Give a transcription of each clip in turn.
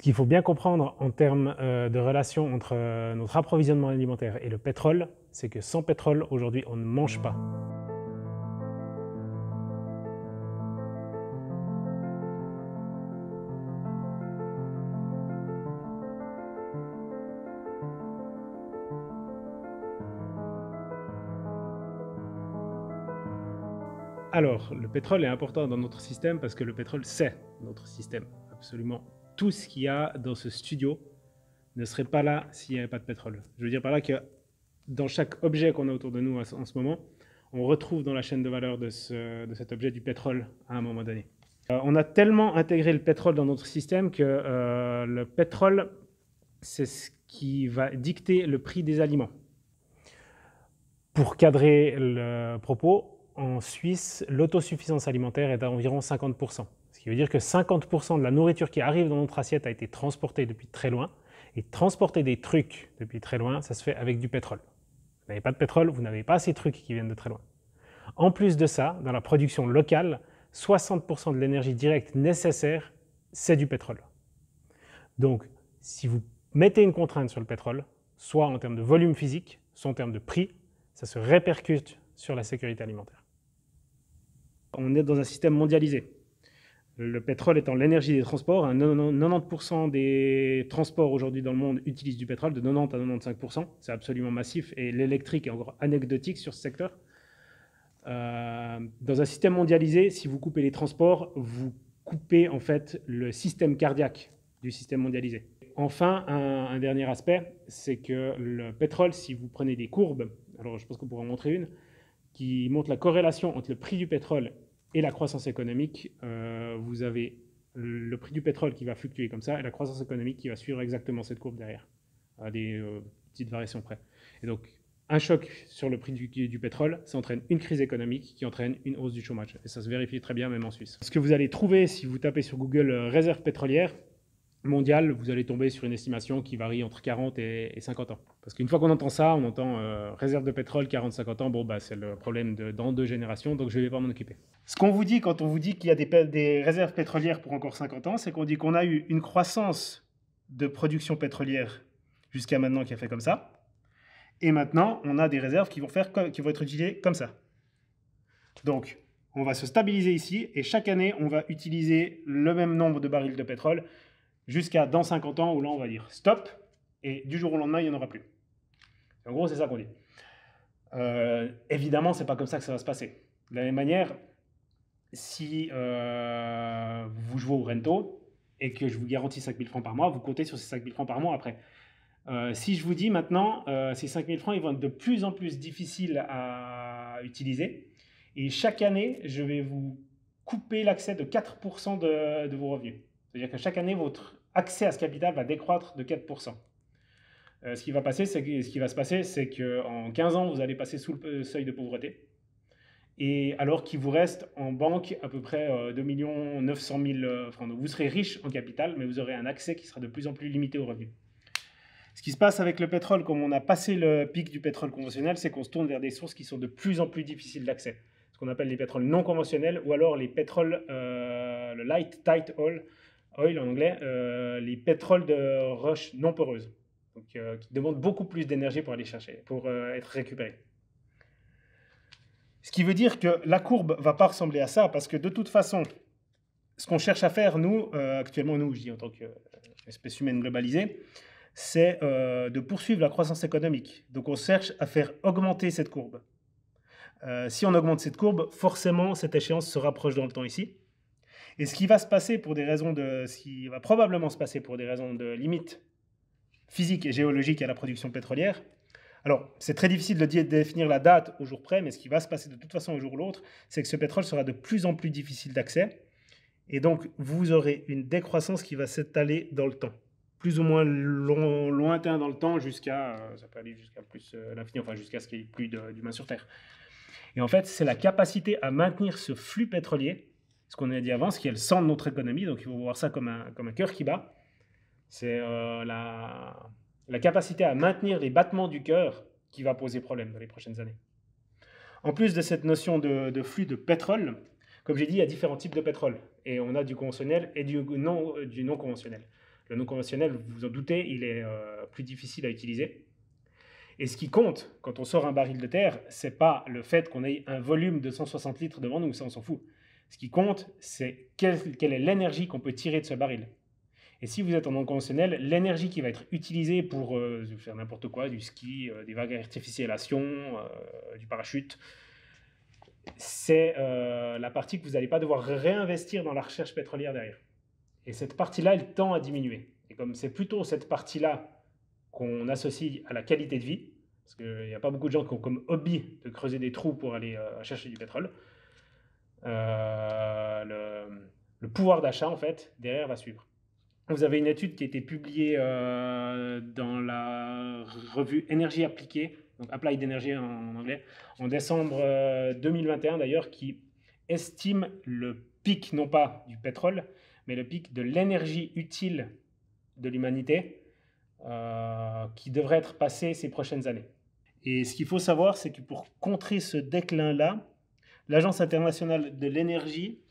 qu'il faut bien comprendre en termes de relation entre notre approvisionnement alimentaire et le pétrole, c'est que sans pétrole, aujourd'hui, on ne mange pas. Alors, le pétrole est important dans notre système parce que le pétrole, c'est notre système. Absolument tout ce qu'il y a dans ce studio ne serait pas là s'il n'y avait pas de pétrole. Je veux dire par là que dans chaque objet qu'on a autour de nous en ce moment, on retrouve dans la chaîne de valeur de cet objet du pétrole à un moment donné. On a tellement intégré le pétrole dans notre système que le pétrole, c'est ce qui va dicter le prix des aliments. Pour cadrer le propos, en Suisse, l'autosuffisance alimentaire est à environ 50%. Ce qui veut dire que 50% de la nourriture qui arrive dans notre assiette a été transportée depuis très loin. Et transporter des trucs depuis très loin, ça se fait avec du pétrole. Vous n'avez pas de pétrole, vous n'avez pas ces trucs qui viennent de très loin. En plus de ça, dans la production locale, 60% de l'énergie directe nécessaire, c'est du pétrole. Donc, si vous mettez une contrainte sur le pétrole, soit en termes de volume physique, soit en termes de prix, ça se répercute sur la sécurité alimentaire. On est dans un système mondialisé. Le pétrole étant l'énergie des transports, 90% des transports aujourd'hui dans le monde utilisent du pétrole, de 90 à 95%. C'est absolument massif et l'électrique est encore anecdotique sur ce secteur. Dans un système mondialisé, si vous coupez les transports, vous coupez en fait le système cardiaque du système mondialisé. Enfin, un dernier aspect, c'est que le pétrole, si vous prenez des courbes, alors je pense qu'on pourra en montrer une, qui montre la corrélation entre le prix du pétrole et la croissance économique, vous avez le prix du pétrole qui va fluctuer comme ça et la croissance économique qui va suivre exactement cette courbe derrière, à des petites variations près. Et donc, un choc sur le prix du pétrole, ça entraîne une crise économique qui entraîne une hausse du chômage. Et ça se vérifie très bien même en Suisse. Ce que vous allez trouver si vous tapez sur Google réserve pétrolière mondiale, vous allez tomber sur une estimation qui varie entre 40 et 50 ans. Parce qu'une fois qu'on entend ça, on entend réserve de pétrole 40-50 ans, bon bah c'est le problème dans 2 générations, donc je ne vais pas m'en occuper. Ce qu'on vous dit quand on vous dit qu'il y a des réserves pétrolières pour encore 50 ans, c'est qu'on dit qu'on a eu une croissance de production pétrolière jusqu'à maintenant qui a fait comme ça, et maintenant on a des réserves qui vont être utilisées comme ça. Donc on va se stabiliser ici, et chaque année on va utiliser le même nombre de barils de pétrole, jusqu'à dans 50 ans où là on va dire stop et du jour au lendemain il n'y en aura plus. En gros c'est ça qu'on dit. Évidemment c'est pas comme ça que ça va se passer. De la même manière, si vous jouez au rento et que je vous garantis 5 000 francs par mois, vous comptez sur ces 5 000 francs par mois après. Si je vous dis maintenant, ces 5 000 francs ils vont être de plus en plus difficiles à utiliser et chaque année je vais vous couper l'accès de 4% de vos revenus. C'est-à-dire que chaque année, votre accès à ce capital va décroître de 4%. Ce qui va se passer, c'est qu'en 15 ans, vous allez passer sous le seuil de pauvreté. Et alors qu'il vous reste en banque à peu près 2 900 000 francs. Donc vous serez riche en capital, mais vous aurez un accès qui sera de plus en plus limité aux revenus. Ce qui se passe avec le pétrole, comme on a passé le pic du pétrole conventionnel, c'est qu'on se tourne vers des sources qui sont de plus en plus difficiles d'accès. Ce qu'on appelle les pétroles non conventionnels, ou alors les pétroles, le light tight oil en anglais, les pétroles de roches non poreuses, donc, qui demandent beaucoup plus d'énergie pour aller chercher, pour être récupérés. Ce qui veut dire que la courbe ne va pas ressembler à ça, parce que de toute façon, ce qu'on cherche à faire, nous, actuellement, nous, je dis en tant qu'espèce humaine globalisée, c'est de poursuivre la croissance économique. Donc on cherche à faire augmenter cette courbe. Si on augmente cette courbe, forcément, cette échéance se rapproche dans le temps ici. Et ce qui va probablement se passer pour des raisons de limite physique et géologique à la production pétrolière. Alors, c'est très difficile de définir la date au jour près, mais ce qui va se passer de toute façon un jour ou l'autre, c'est que ce pétrole sera de plus en plus difficile d'accès. Et donc, vous aurez une décroissance qui va s'étaler dans le temps. Plus ou moins lointain dans le temps, ça peut aller jusqu'à plus l'infini, enfin jusqu'à ce qu'il n'y ait plus d'humains sur Terre. Et en fait, c'est la capacité à maintenir ce flux pétrolier, ce qu'on a dit avant, ce qui est le sang de notre économie, donc il faut voir ça comme un cœur qui bat. C'est la capacité à maintenir les battements du cœur qui va poser problème dans les prochaines années. En plus de cette notion de flux de pétrole, comme j'ai dit, il y a différents types de pétrole. Et on a du conventionnel et du non conventionnel. Le non conventionnel, vous vous en doutez, il est plus difficile à utiliser. Et ce qui compte, quand on sort un baril de terre, ce n'est pas le fait qu'on ait un volume de 160 litres devant nous, ça on s'en fout. Ce qui compte, c'est quelle est l'énergie qu'on peut tirer de ce baril. Et si vous êtes en non conventionnel, l'énergie qui va être utilisée pour faire n'importe quoi, du ski, des vagues artificielles à Sion, du parachute, c'est la partie que vous n'allez pas devoir réinvestir dans la recherche pétrolière derrière. Et cette partie-là, elle tend à diminuer. Et comme c'est plutôt cette partie-là qu'on associe à la qualité de vie, parce qu'il n'y a pas beaucoup de gens qui ont comme hobby de creuser des trous pour aller chercher du pétrole, le pouvoir d'achat, en fait, derrière va suivre. Vous avez une étude qui a été publiée dans la revue Énergie appliquée, donc Applied Energy en anglais, en décembre 2021 d'ailleurs, qui estime le pic, non pas du pétrole, mais le pic de l'énergie utile de l'humanité, qui devrait être passé ces prochaines années. Et ce qu'il faut savoir, c'est que pour contrer ce déclin-là, l'Agence internationale de l'énergie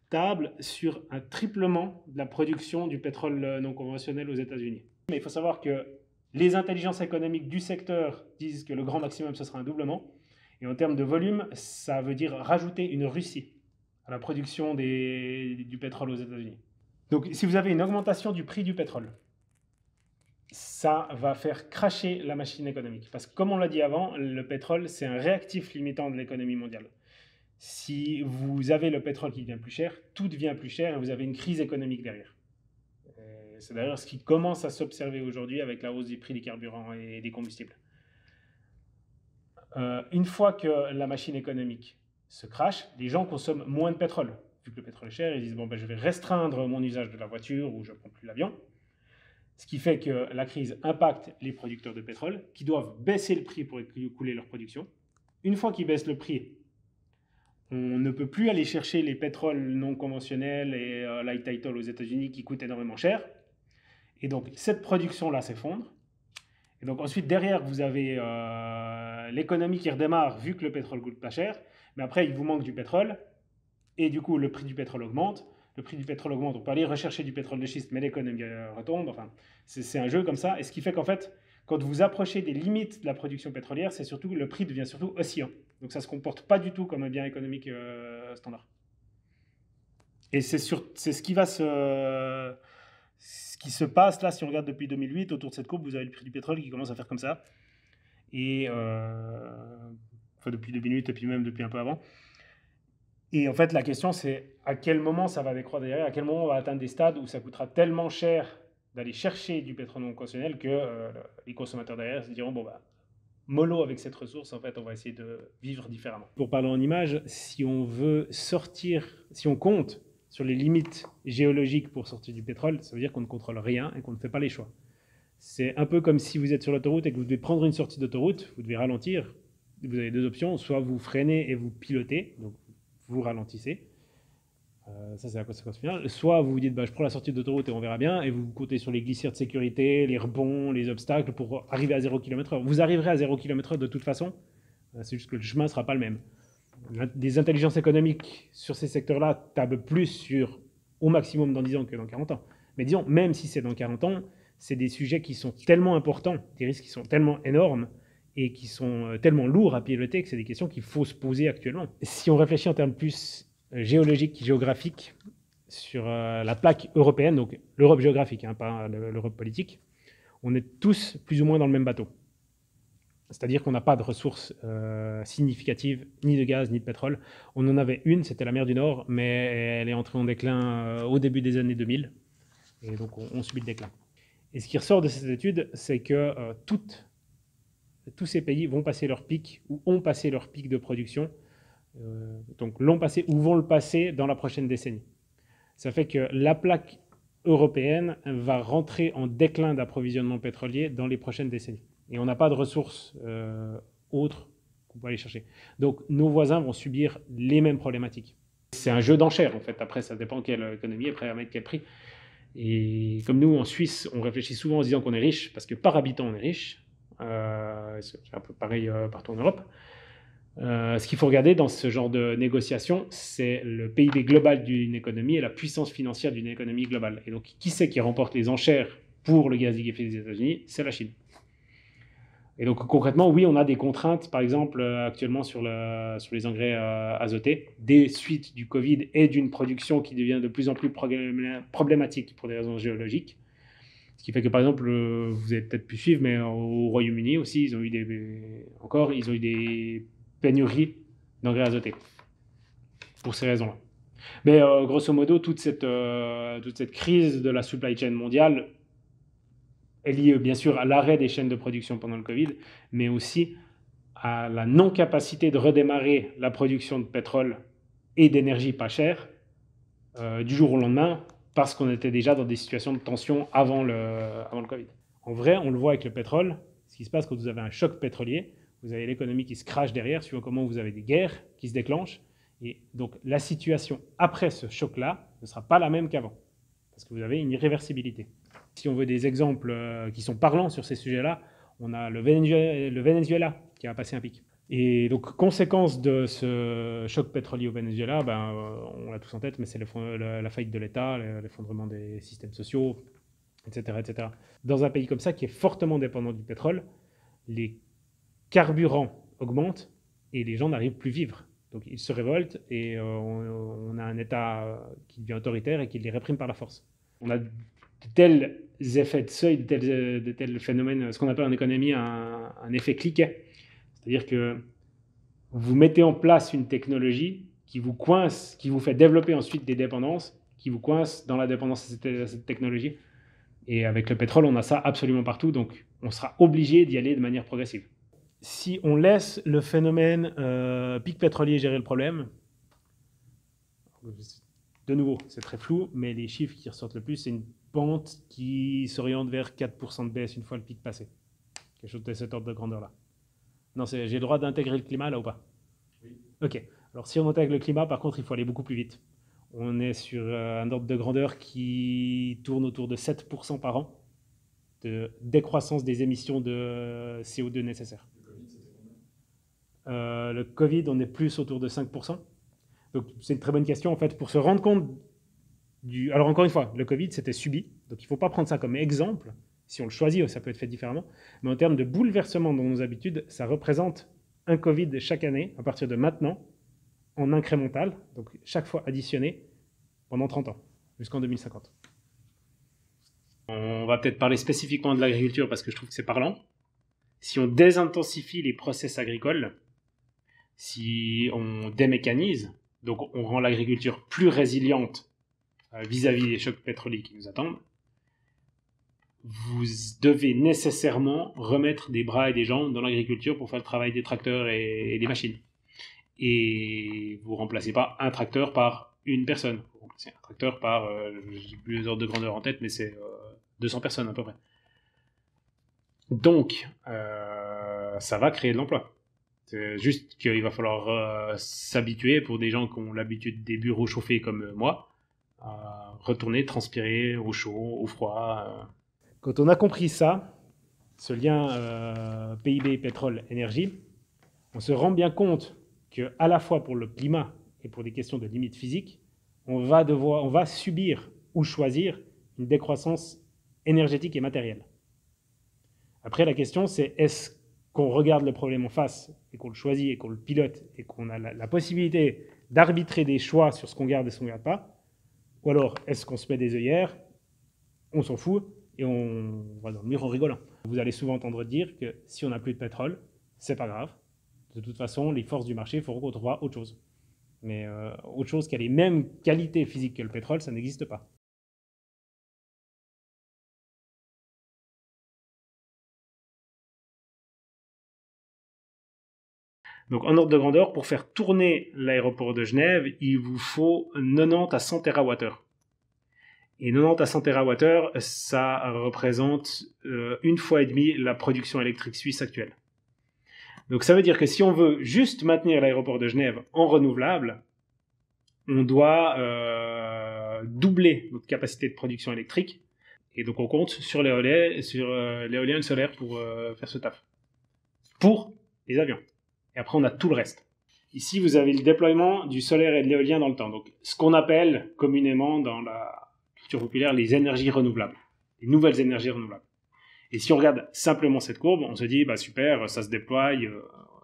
table sur un triplement de la production du pétrole non conventionnel aux États-Unis. Mais il faut savoir que les intelligences économiques du secteur disent que le grand maximum, ce sera un doublement. Et en termes de volume, ça veut dire rajouter une Russie à la production du pétrole aux États-Unis. Donc si vous avez une augmentation du prix du pétrole, ça va faire cracher la machine économique. Parce que comme on l'a dit avant, le pétrole, c'est un réactif limitant de l'économie mondiale. Si vous avez le pétrole qui devient plus cher, tout devient plus cher et vous avez une crise économique derrière. C'est d'ailleurs ce qui commence à s'observer aujourd'hui avec la hausse des prix des carburants et des combustibles. Une fois que la machine économique se crache, les gens consomment moins de pétrole. Vu que le pétrole est cher, ils disent bon, ben, je vais restreindre mon usage de la voiture ou je ne prends plus l'avion. Ce qui fait que la crise impacte les producteurs de pétrole qui doivent baisser le prix pour écouler leur production. Une fois qu'ils baissent le prix, on ne peut plus aller chercher les pétroles non conventionnels et light title aux États-Unis qui coûtent énormément cher. Et donc cette production-là s'effondre. Et donc ensuite derrière vous avez l'économie qui redémarre vu que le pétrole coûte pas cher. Mais après il vous manque du pétrole et du coup le prix du pétrole augmente. Le prix du pétrole augmente, on peut aller rechercher du pétrole de schiste, mais l'économie retombe. Enfin, c'est un jeu comme ça. Et ce qui fait qu'en fait, quand vous approchez des limites de la production pétrolière, c'est surtout le prix devient surtout oscillant. Donc ça ne se comporte pas du tout comme un bien économique standard. Et c'est ce qui va ce qui se passe là, si on regarde depuis 2008, autour de cette courbe, vous avez le prix du pétrole qui commence à faire comme ça. Et enfin depuis 2008 et puis même depuis un peu avant. Et en fait, la question, c'est à quel moment ça va décroître derrière, à quel moment on va atteindre des stades où ça coûtera tellement cher d'aller chercher du pétrole non conventionnel que les consommateurs derrière se diront, bon, bah, mollo avec cette ressource, en fait, on va essayer de vivre différemment. Pour parler en images, si on veut sortir, si on compte sur les limites géologiques pour sortir du pétrole, ça veut dire qu'on ne contrôle rien et qu'on ne fait pas les choix. C'est un peu comme si vous êtes sur l'autoroute et que vous devez prendre une sortie d'autoroute, vous devez ralentir. Vous avez deux options, soit vous freinez et vous pilotez, donc vous ralentissez, ça c'est la conséquence finale, soit vous vous dites bah, je prends la sortie d'autoroute et on verra bien, et vous comptez sur les glissières de sécurité, les rebonds, les obstacles pour arriver à 0 km/h. Vous arriverez à 0 km/h de toute façon, c'est juste que le chemin ne sera pas le même. Des intelligences économiques sur ces secteurs-là tablent plus sur au maximum dans 10 ans que dans 40 ans. Mais disons, même si c'est dans 40 ans, c'est des sujets qui sont tellement importants, des risques qui sont tellement énormes, et qui sont tellement lourds à piloter que c'est des questions qu'il faut se poser actuellement. Si on réfléchit en termes plus géologiques, géographiques, sur la plaque européenne, donc l'Europe géographique, hein, pas l'Europe politique, on est tous plus ou moins dans le même bateau. C'est-à-dire qu'on n'a pas de ressources significatives, ni de gaz, ni de pétrole. On en avait une, c'était la mer du Nord, mais elle est entrée en déclin au début des années 2000, et donc on subit le déclin. Et ce qui ressort de cette étude, c'est que tous ces pays vont passer leur pic ou ont passé leur pic de production, donc l'ont passé ou vont le passer dans la prochaine décennie. Ça fait que la plaque européenne va rentrer en déclin d'approvisionnement pétrolier dans les prochaines décennies. Et on n'a pas de ressources autres qu'on peut aller chercher. Donc nos voisins vont subir les mêmes problématiques. C'est un jeu d'enchères en fait. Après, ça dépend quelle économie est prête à mettre quel prix. Et comme nous, en Suisse, on réfléchit souvent en se disant qu'on est riche, parce que par habitant, on est riche. C'est un peu pareil partout en Europe. Ce qu'il faut regarder dans ce genre de négociation, c'est le PIB global d'une économie et la puissance financière d'une économie globale. Et donc, qui c'est qui remporte les enchères pour le gaz à effet des États-Unis? C'est la Chine. Et donc, concrètement, oui, on a des contraintes, par exemple, actuellement sur les engrais azotés, des suites du Covid et d'une production qui devient de plus en plus problématique pour des raisons géologiques. Ce qui fait que, par exemple, vous avez peut-être pu suivre, mais au Royaume-Uni aussi, ils ont eu des pénuries d'engrais azotés pour ces raisons-là. Mais grosso modo, toute cette crise de la supply chain mondiale est liée bien sûr à l'arrêt des chaînes de production pendant le Covid, mais aussi à la non-capacité de redémarrer la production de pétrole et d'énergie pas chère du jour au lendemain, parce qu'on était déjà dans des situations de tension avant le Covid. En vrai, on le voit avec le pétrole, ce qui se passe quand vous avez un choc pétrolier, vous avez l'économie qui se crache derrière, suivant comment vous avez des guerres qui se déclenchent, et donc la situation après ce choc-là ne sera pas la même qu'avant, parce que vous avez une irréversibilité. Si on veut des exemples qui sont parlants sur ces sujets-là, on a le Venezuela qui a passé un pic. Et donc, conséquence de ce choc pétrolier au Venezuela, on l'a tous en tête, mais c'est la faillite de l'État, l'effondrement des systèmes sociaux, etc., etc. Dans un pays comme ça, qui est fortement dépendant du pétrole, les carburants augmentent et les gens n'arrivent plus à vivre. Donc, ils se révoltent et on a un État qui devient autoritaire et qui les réprime par la force. On a de tels effets de seuil, de tels phénomènes, ce qu'on appelle en économie un effet cliquet. C'est-à-dire que vous mettez en place une technologie qui vous coince, qui vous fait développer ensuite des dépendances, qui vous coince dans la dépendance à cette technologie. Et avec le pétrole, on a ça absolument partout, donc on sera obligé d'y aller de manière progressive. Si on laisse le phénomène pic pétrolier gérer le problème, de nouveau, c'est très flou, mais les chiffres qui ressortent le plus, c'est une pente qui s'oriente vers 4% de baisse une fois le pic passé. Quelque chose de cet ordre de grandeur-là. Non, j'ai le droit d'intégrer le climat là ou pas? Oui. Ok. Alors si on intègre le climat, par contre, il faut aller beaucoup plus vite. On est sur un ordre de grandeur qui tourne autour de 7% par an de décroissance des émissions de CO2 nécessaires. Le Covid, on est plus autour de 5%. Donc c'est une très bonne question en fait pour se rendre compte du... Alors encore une fois, le Covid c'était subi, donc il ne faut pas prendre ça comme exemple. Si on le choisit, ça peut être fait différemment. Mais en termes de bouleversement dans nos habitudes, ça représente un Covid chaque année, à partir de maintenant, en incrémental, donc chaque fois additionné, pendant 30 ans, jusqu'en 2050. On va peut-être parler spécifiquement de l'agriculture parce que je trouve que c'est parlant. Si on désintensifie les process agricoles, si on démécanise, donc on rend l'agriculture plus résiliente vis-à-vis des chocs pétroliers qui nous attendent, vous devez nécessairement remettre des bras et des jambes dans l'agriculture pour faire le travail des tracteurs et des machines. Et vous ne remplacez pas un tracteur par une personne. Vous remplacez un tracteur par, j'ai plus les ordres de grandeur en tête, mais c'est 200 personnes à peu près. Donc, ça va créer de l'emploi. C'est juste qu'il va falloir s'habituer, pour des gens qui ont l'habitude des bureaux chauffés comme moi, à retourner transpirer au chaud, au froid. Quand on a compris ça, ce lien PIB, pétrole, énergie, on se rend bien compte qu'à la fois pour le climat et pour des questions de limites physiques, on va subir ou choisir une décroissance énergétique et matérielle. Après, la question, c'est est-ce qu'on regarde le problème en face et qu'on le choisit et qu'on le pilote et qu'on a la possibilité d'arbitrer des choix sur ce qu'on garde et ce qu'on ne garde pas, ou alors est-ce qu'on se met des œillères, on s'en fout et on va dans le mur en rigolant. Vous allez souvent entendre dire que si on n'a plus de pétrole, c'est pas grave. De toute façon, les forces du marché feront qu'on trouvera autre chose. Mais autre chose qui a les mêmes qualités physiques que le pétrole, ça n'existe pas. Donc en ordre de grandeur, pour faire tourner l'aéroport de Genève, il vous faut 90 à 100 TWh. Et 90 à 100 TWh, ça représente une fois et demie la production électrique suisse actuelle. Donc ça veut dire que si on veut juste maintenir l'aéroport de Genève en renouvelable, on doit doubler notre capacité de production électrique. Et donc on compte sur l'éolien solaire pour faire ce taf. Pour les avions. Et après, on a tout le reste. Ici, vous avez le déploiement du solaire et de l'éolien dans le temps. Donc, ce qu'on appelle communément dans la culture populaire les énergies renouvelables, les nouvelles énergies renouvelables. Et si on regarde simplement cette courbe, on se dit, bah super, ça se déploie,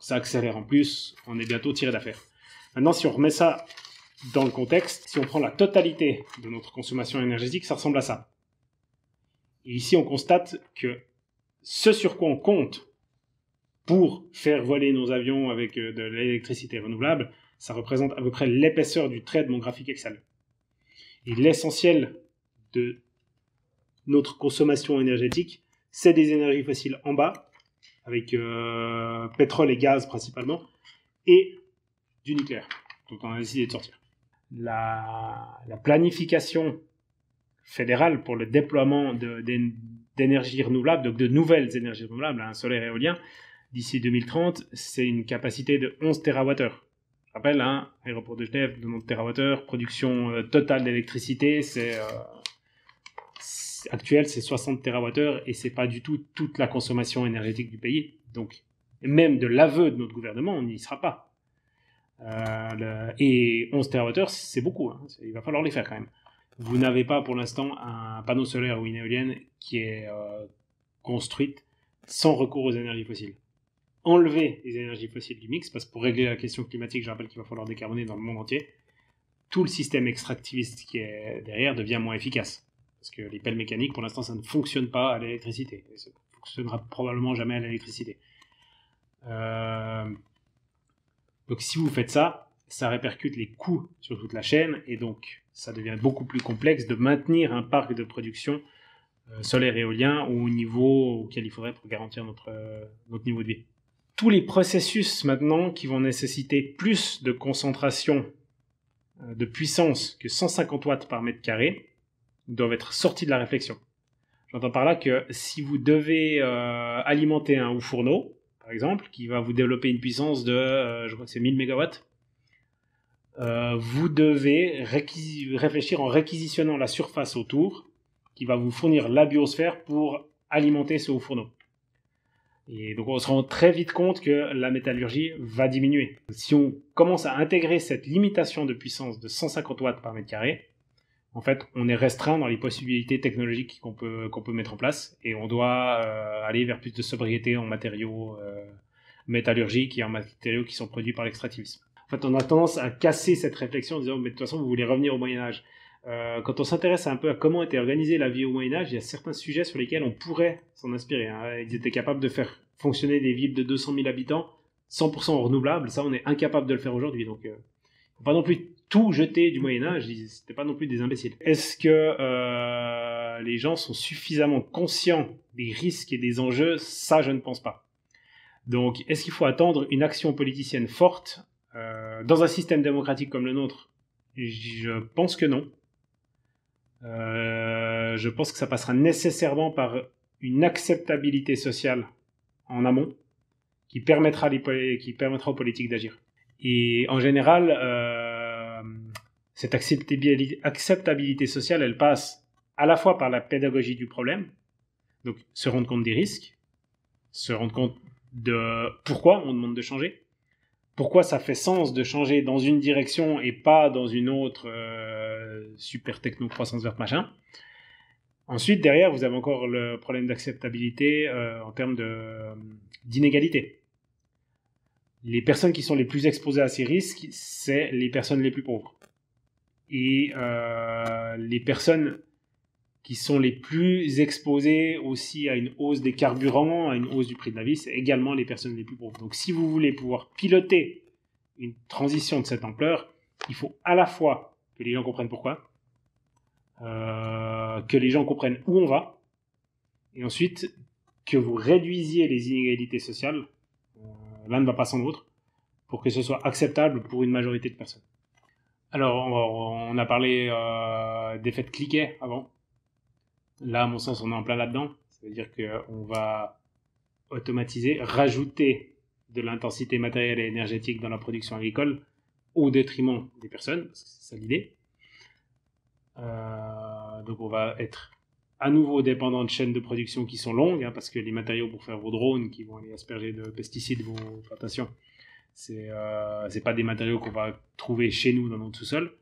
ça accélère en plus, on est bientôt tiré d'affaire. Maintenant, si on remet ça dans le contexte, si on prend la totalité de notre consommation énergétique, ça ressemble à ça. Et ici, on constate que ce sur quoi on compte pour faire voler nos avions avec de l'électricité renouvelable, ça représente à peu près l'épaisseur du trait de mon graphique Excel. Et l'essentiel de notre consommation énergétique, c'est des énergies fossiles en bas, avec pétrole et gaz principalement, et du nucléaire, dont on a décidé de sortir. La planification fédérale pour le déploiement d'énergies renouvelables, donc de nouvelles énergies renouvelables, solaire et éolien, d'ici 2030, c'est une capacité de 11 TWh. Je rappelle, aéroport de Genève, 90 TWh, production totale d'électricité, actuelle, c'est 60 TWh, et c'est pas du tout toute la consommation énergétique du pays. Donc, même de l'aveu de notre gouvernement, on n'y sera pas. Et 11 TWh, c'est beaucoup. Il va falloir les faire quand même. Vous n'avez pas pour l'instant un panneau solaire ou une éolienne qui est construite sans recours aux énergies fossiles. Enlever les énergies fossiles du mix, parce que pour régler la question climatique, je rappelle qu'il va falloir décarboner dans le monde entier, tout le système extractiviste qui est derrière devient moins efficace. Parce que les pelles mécaniques, pour l'instant, ça ne fonctionne pas à l'électricité. Et ça ne fonctionnera probablement jamais à l'électricité. Donc si vous faites ça, ça répercute les coûts sur toute la chaîne, et donc ça devient beaucoup plus complexe de maintenir un parc de production solaire et éolien au niveau auquel il faudrait pour garantir notre niveau de vie. Tous les processus maintenant qui vont nécessiter plus de concentration de puissance que 150 watts par mètre carré doivent être sortis de la réflexion. J'entends par là que si vous devez alimenter un haut fourneau, par exemple, qui va vous développer une puissance de, je crois que c'est 1000 MW, vous devez réfléchir en réquisitionnant la surface autour, qui va vous fournir la biosphère pour alimenter ce haut fourneau. Et donc on se rend très vite compte que la métallurgie va diminuer. Si on commence à intégrer cette limitation de puissance de 150 watts par mètre carré, en fait, on est restreint dans les possibilités technologiques qu'on peut mettre en place, et on doit aller vers plus de sobriété en matériaux métallurgiques et en matériaux qui sont produits par l'extractivisme. En fait, on a tendance à casser cette réflexion en disant, mais de toute façon, vous voulez revenir au Moyen-Âge. Quand on s'intéresse un peu à comment était organisée la vie au Moyen-Âge, il y a certains sujets sur lesquels on pourrait s'en inspirer. Ils étaient capables de faire fonctionner des villes de 200 000 habitants 100% renouvelables. Ça, on est incapable de le faire aujourd'hui. Donc, faut pas non plus tout jeter du Moyen-Âge. C'était pas non plus des imbéciles. Est-ce que les gens sont suffisamment conscients des risques et des enjeux? Ça, je ne pense pas. Donc, est-ce qu'il faut attendre une action politicienne forte dans un système démocratique comme le nôtre? Je pense que non. Je pense que ça passera nécessairement par une acceptabilité sociale en amont qui permettra aux politiques d'agir. Et en général, cette acceptabilité sociale, elle passe à la fois par la pédagogie du problème, donc se rendre compte des risques, se rendre compte de pourquoi on demande de changer, pourquoi ça fait sens de changer dans une direction et pas dans une autre super techno croissance verte machin. Ensuite, derrière, vous avez encore le problème d'acceptabilité en termes d'inégalité. Les personnes qui sont les plus exposées à ces risques, c'est les personnes les plus pauvres. Et les personnes qui sont les plus exposées aussi à une hausse des carburants, à une hausse du prix de la vie, c'est également les personnes les plus pauvres. Donc si vous voulez pouvoir piloter une transition de cette ampleur, il faut à la fois que les gens comprennent pourquoi, que les gens comprennent où on va, et ensuite que vous réduisiez les inégalités sociales, l'un ne va pas sans l'autre, pour que ce soit acceptable pour une majorité de personnes. Alors, on a parlé d'effet de cliquet avant. Là, à mon sens, on est en plein là-dedans. Ça veut dire qu'on va automatiser, rajouter de l'intensité matérielle et énergétique dans la production agricole au détriment des personnes, parce que c'est ça l'idée. Donc on va être à nouveau dépendant de chaînes de production qui sont longues, parce que les matériaux pour faire vos drones qui vont aller asperger de pesticides vos plantations, C'est pas des matériaux qu'on va trouver chez nous dans notre sous-sol.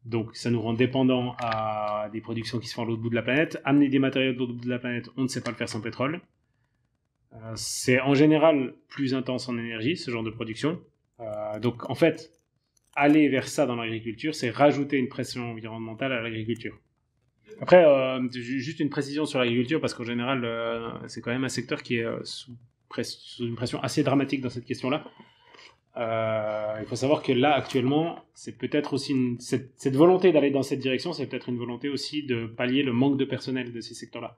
Donc ça nous rend dépendants à des productions qui se font à l'autre bout de la planète. Amener des matériaux de l'autre bout de la planète, on ne sait pas le faire sans pétrole. C'est en général plus intense en énergie, ce genre de production. Donc en fait, aller vers ça dans l'agriculture, c'est rajouter une pression environnementale à l'agriculture. Après, juste une précision sur l'agriculture, parce qu'en général, c'est quand même un secteur qui est sous une pression assez dramatique dans cette question-là. Il faut savoir que là, actuellement, c'est peut-être aussi cette volonté d'aller dans cette direction, c'est peut-être une volonté aussi de pallier le manque de personnel de ces secteurs-là.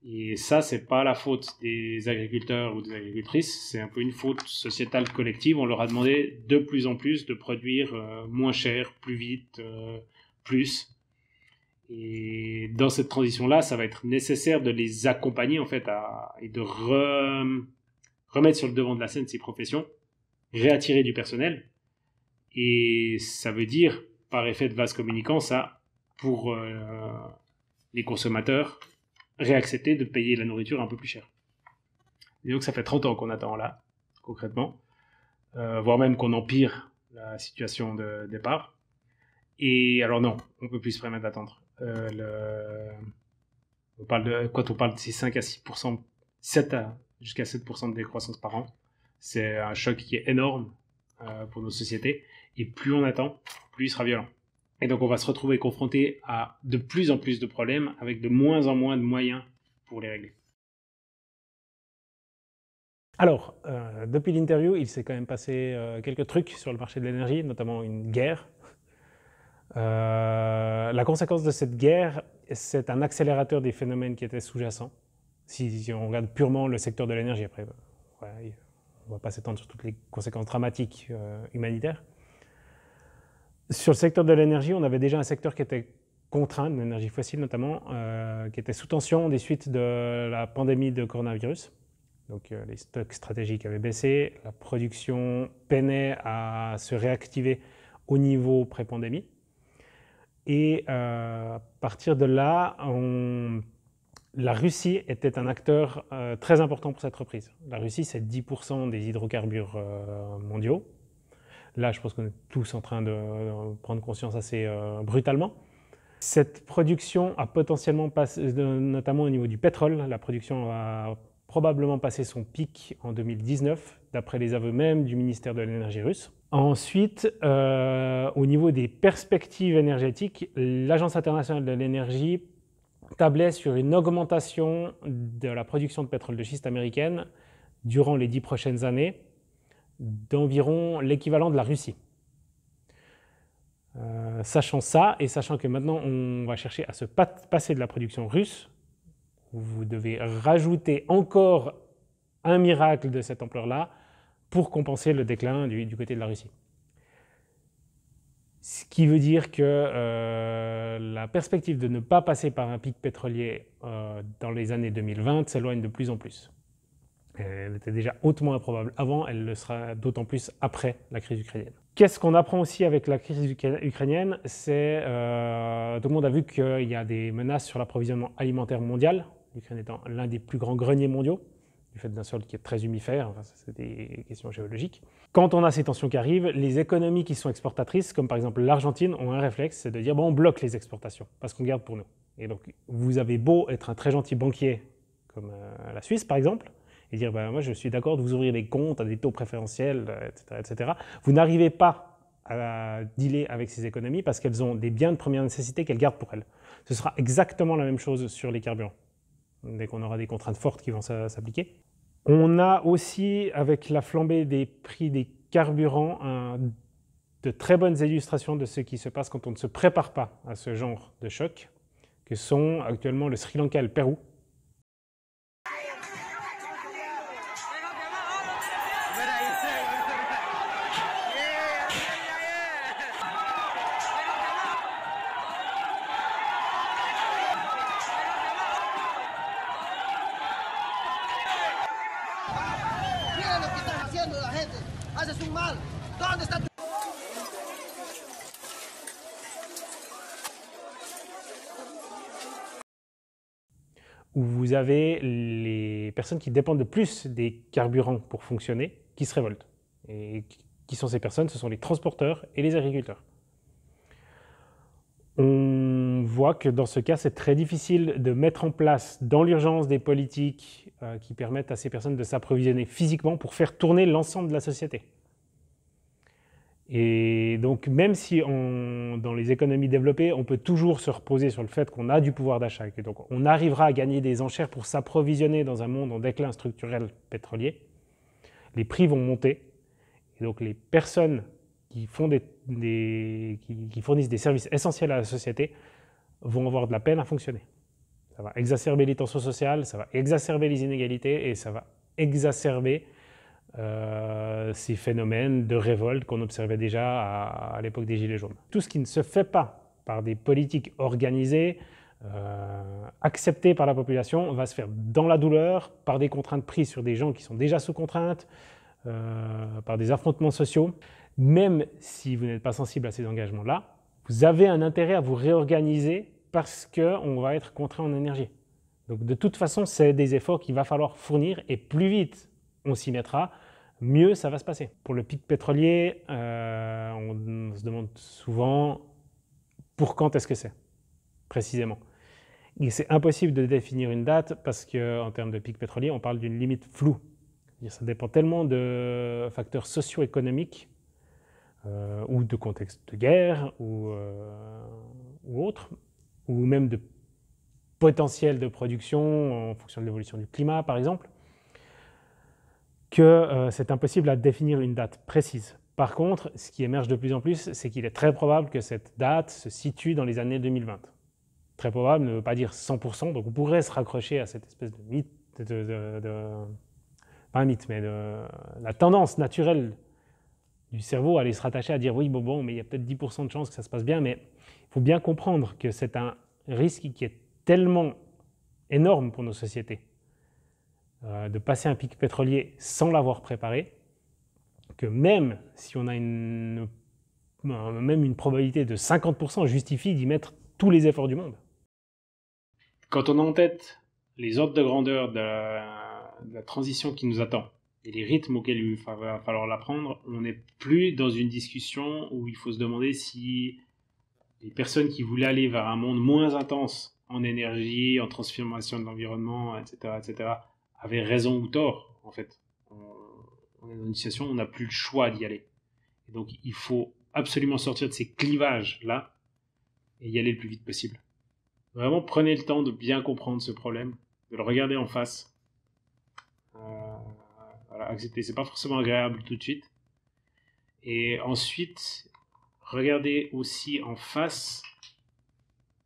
Et ça, c'est pas la faute des agriculteurs ou des agricultrices, c'est un peu une faute sociétale collective. On leur a demandé de plus en plus de produire moins cher, plus vite, plus. Et dans cette transition-là, ça va être nécessaire de les accompagner en fait et de remettre sur le devant de la scène ces professions, réattirer du personnel. Et ça veut dire, par effet de vase communicant, ça, pour les consommateurs, réaccepter de payer la nourriture un peu plus cher. Et donc ça fait 30 ans qu'on attend là, concrètement, voire même qu'on empire la situation de départ. Et alors non, on ne peut plus se permettre d'attendre. Quand on parle de ces 5 à 6%, jusqu'à 7% de décroissance par an, c'est un choc qui est énorme pour nos sociétés. Et plus on attend, plus il sera violent. Et donc on va se retrouver confronté à de plus en plus de problèmes avec de moins en moins de moyens pour les régler. Alors, depuis l'interview, il s'est quand même passé quelques trucs sur le marché de l'énergie, notamment une guerre. La conséquence de cette guerre, c'est un accélérateur des phénomènes qui étaient sous-jacents. Si on regarde purement le secteur de l'énergie, après, on ne va pas s'étendre sur toutes les conséquences dramatiques humanitaires. Sur le secteur de l'énergie, on avait déjà un secteur qui était contraint, de l'énergie fossile notamment, qui était sous tension des suites de la pandémie de coronavirus. Donc les stocks stratégiques avaient baissé, la production peinait à se réactiver au niveau pré-pandémie. Et à partir de là, la Russie était un acteur très important pour cette reprise. La Russie, c'est 10% des hydrocarbures mondiaux. Là, je pense qu'on est tous en train de prendre conscience assez brutalement. Cette production a potentiellement passé, notamment au niveau du pétrole, la production a probablement passé son pic en 2019, d'après les aveux même du ministère de l'énergie russe. Ensuite, au niveau des perspectives énergétiques, l'Agence internationale de l'énergie tablait sur une augmentation de la production de pétrole de schiste américaine durant les 10 prochaines années d'environ l'équivalent de la Russie. Sachant ça, et sachant que maintenant on va chercher à se passer de la production russe, vous devez rajouter encore un miracle de cette ampleur-là pour compenser le déclin du côté de la Russie. Ce qui veut dire que la perspective de ne pas passer par un pic pétrolier dans les années 2020 s'éloigne de plus en plus. Elle était déjà hautement improbable avant, elle le sera d'autant plus après la crise ukrainienne. Qu'est-ce qu'on apprend aussi avec la crise ukrainienne? C'est tout le monde a vu qu'il y a des menaces sur l'approvisionnement alimentaire mondial, l'Ukraine étant l'un des plus grands greniers mondiaux, du fait d'un sol qui est très humifère, enfin, c'est des questions géologiques. Quand on a ces tensions qui arrivent, les économies qui sont exportatrices, comme par exemple l'Argentine, ont un réflexe, c'est de dire bon, on bloque les exportations, parce qu'on garde pour nous. Et donc, vous avez beau être un très gentil banquier, comme la Suisse par exemple, et dire ben, moi je suis d'accord de vous ouvrir des comptes à des taux préférentiels, etc., etc. Vous n'arrivez pas à dealer avec ces économies parce qu'elles ont des biens de première nécessité qu'elles gardent pour elles. Ce sera exactement la même chose sur les carburants, dès qu'on aura des contraintes fortes qui vont s'appliquer. On a aussi, avec la flambée des prix des carburants, de très bonnes illustrations de ce qui se passe quand on ne se prépare pas à ce genre de choc, que sont actuellement le Sri Lanka et le Pérou. Où vous avez les personnes qui dépendent de plus des carburants pour fonctionner, qui se révoltent et Qui sont ces personnes? Ce sont les transporteurs et les agriculteurs. On voit que dans ce cas, c'est très difficile de mettre en place dans l'urgence des politiques qui permettent à ces personnes de s'approvisionner physiquement pour faire tourner l'ensemble de la société. Et donc, même si dans les économies développées, on peut toujours se reposer sur le fait qu'on a du pouvoir d'achat, et donc on arrivera à gagner des enchères pour s'approvisionner dans un monde en déclin structurel pétrolier, les prix vont monter. Et donc, les personnes qui fournissent des services essentiels à la société vont avoir de la peine à fonctionner. Ça va exacerber les tensions sociales, ça va exacerber les inégalités et ça va exacerber ces phénomènes de révolte qu'on observait déjà à l'époque des Gilets jaunes. Tout ce qui ne se fait pas par des politiques organisées, acceptées par la population, va se faire dans la douleur, par des contraintes prises sur des gens qui sont déjà sous contrainte, par des affrontements sociaux. Même si vous n'êtes pas sensible à ces engagements-là, vous avez un intérêt à vous réorganiser parce qu'on va être contraint en énergie. Donc de toute façon, c'est des efforts qu'il va falloir fournir et plus vite on s'y mettra, mieux ça va se passer. Pour le pic pétrolier, on se demande souvent pour quand est-ce que c'est, précisément. Et c'est impossible de définir une date parce qu'en termes de pic pétrolier, on parle d'une limite floue. Ça dépend tellement de facteurs socio-économiques ou de contexte de guerre ou autre, ou même de potentiel de production en fonction de l'évolution du climat, par exemple, que c'est impossible à définir une date précise. Par contre, ce qui émerge de plus en plus, c'est qu'il est très probable que cette date se situe dans les années 2020. Très probable ne veut pas dire 100%, donc on pourrait se raccrocher à cette espèce de mythe, pas un mythe, mais la tendance naturelle du cerveau à aller se rattacher à dire oui, bon, mais il y a peut-être 10% de chances que ça se passe bien, mais il faut bien comprendre que c'est un risque qui est tellement énorme pour nos sociétés de passer un pic pétrolier sans l'avoir préparé, que même si on a même une probabilité de 50% justifie d'y mettre tous les efforts du monde. Quand on a en tête les ordres de grandeur de la transition qui nous attend et les rythmes auxquels il va falloir la prendre, on n'est plus dans une discussion où il faut se demander si les personnes qui voulaient aller vers un monde moins intense en énergie, en transformation de l'environnement, etc., avaient raison ou tort, en fait. On est dans une situation où on n'a plus le choix d'y aller. Et donc, il faut absolument sortir de ces clivages-là et y aller le plus vite possible. Vraiment, prenez le temps de bien comprendre ce problème, de le regarder en face. Voilà, accepter, c'est pas forcément agréable tout de suite. Et ensuite, regardez aussi en face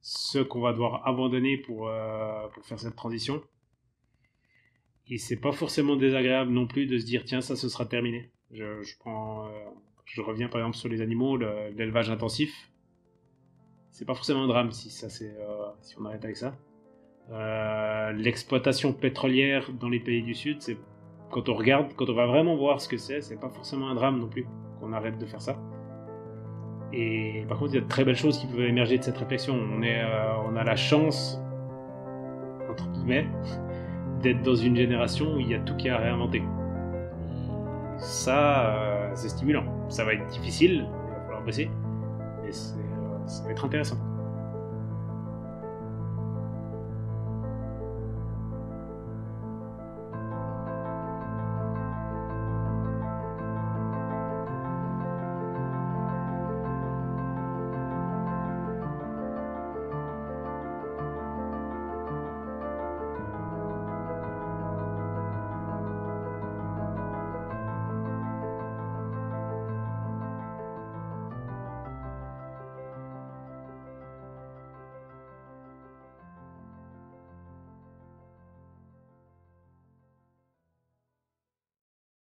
ce qu'on va devoir abandonner pour faire cette transition. Et c'est pas forcément désagréable non plus de se dire tiens, ça ce sera terminé. Je reviens par exemple sur les animaux, l'élevage intensif. C'est pas forcément un drame si on arrête avec ça. L'exploitation pétrolière dans les pays du Sud, c'est quand on va vraiment voir ce que c'est pas forcément un drame non plus qu'on arrête de faire ça. Et par contre, il y a de très belles choses qui peuvent émerger de cette réflexion. On a la chance, entre guillemets, d'être dans une génération où il y a tout qui est à réinventer. Ça, c'est stimulant. Ça va être difficile, il va falloir bosser, mais ça va être intéressant.